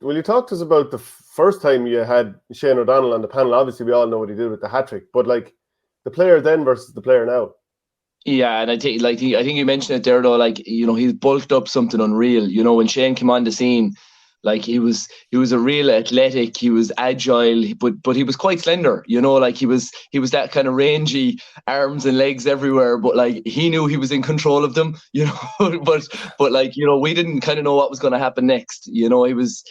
will you talk to us about the first time you had Shane O'Donnell on the panel? Obviously, we all know what he did with the hat-trick, but like the player then versus the player now. Yeah, and I think I think you mentioned it there though. Like, you know, he's bulked up something unreal. You know, when Shane came on the scene, like he was a real athletic. He was agile, but he was quite slender. You know, like he was that kind of rangy, arms and legs everywhere. But like he knew he was in control of them. You know, but like, you know, we didn't kind of know what was going to happen next. You know, he was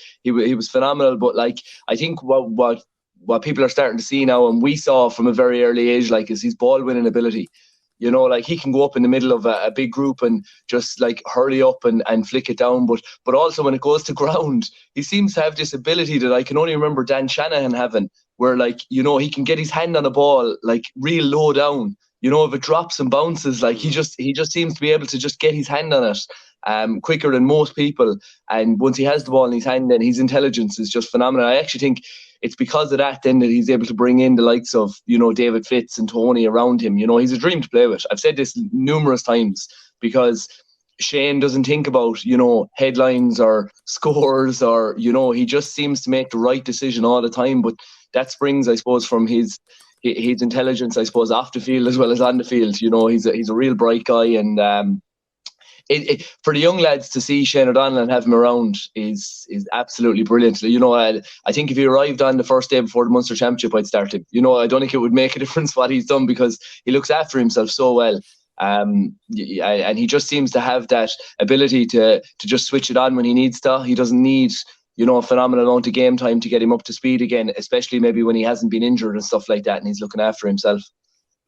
phenomenal. But like I think what people are starting to see now, and we saw from a very early age, like, is his ball winning ability. You know, like he can go up in the middle of a big group and just like hurry up and flick it down. But also when it goes to ground, he seems to have this ability that I can only remember Dan Shanahan having, where like, you know, he can get his hand on a ball like real low down. You know, if it drops and bounces, like he just seems to be able to just get his hand on it quicker than most people. And once he has the ball in his hand, then his intelligence is just phenomenal. I actually think it's because of that then that he's able to bring in the likes of, you know, David Fitz and Tony around him. You know, he's a dream to play with. I've said this numerous times because Shane doesn't think about, you know, headlines or scores or, you know, he just seems to make the right decision all the time. But that springs, I suppose, from his intelligence, I suppose, off the field as well as on the field. You know, he's a real bright guy, and for the young lads to see Shane O'Donnell and have him around is absolutely brilliant. You know, I think if he arrived on the first day before the Munster Championship, I'd start him. You know, I don't think it would make a difference what he's done because he looks after himself so well. And he just seems to have that ability to just switch it on when he needs to. He doesn't need, you know, a phenomenal amount of game time to get him up to speed again, especially maybe when he hasn't been injured and stuff like that and he's looking after himself.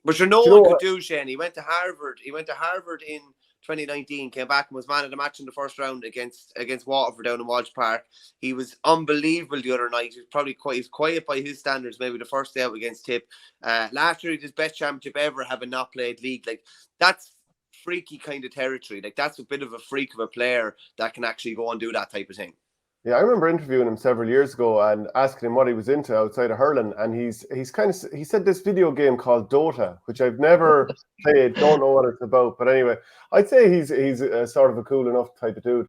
But no one could do, Shane. He went to Harvard. He went to Harvard in 2019, came back and was man of the match in the first round against Waterford down in Walsh Park. He was unbelievable the other night. He was probably he's quiet by his standards, maybe the first day out against Tip. Last year he did his best championship ever, having not played league. Like, that's freaky kind of territory. Like, that's a bit of a freak of a player that can actually go and do that type of thing. Yeah, I remember interviewing him several years ago and asking him what he was into outside of hurling, and he said this video game called Dota, which I've never played, don't know what it's about, but anyway, I'd say he's a sort of a cool enough type of dude.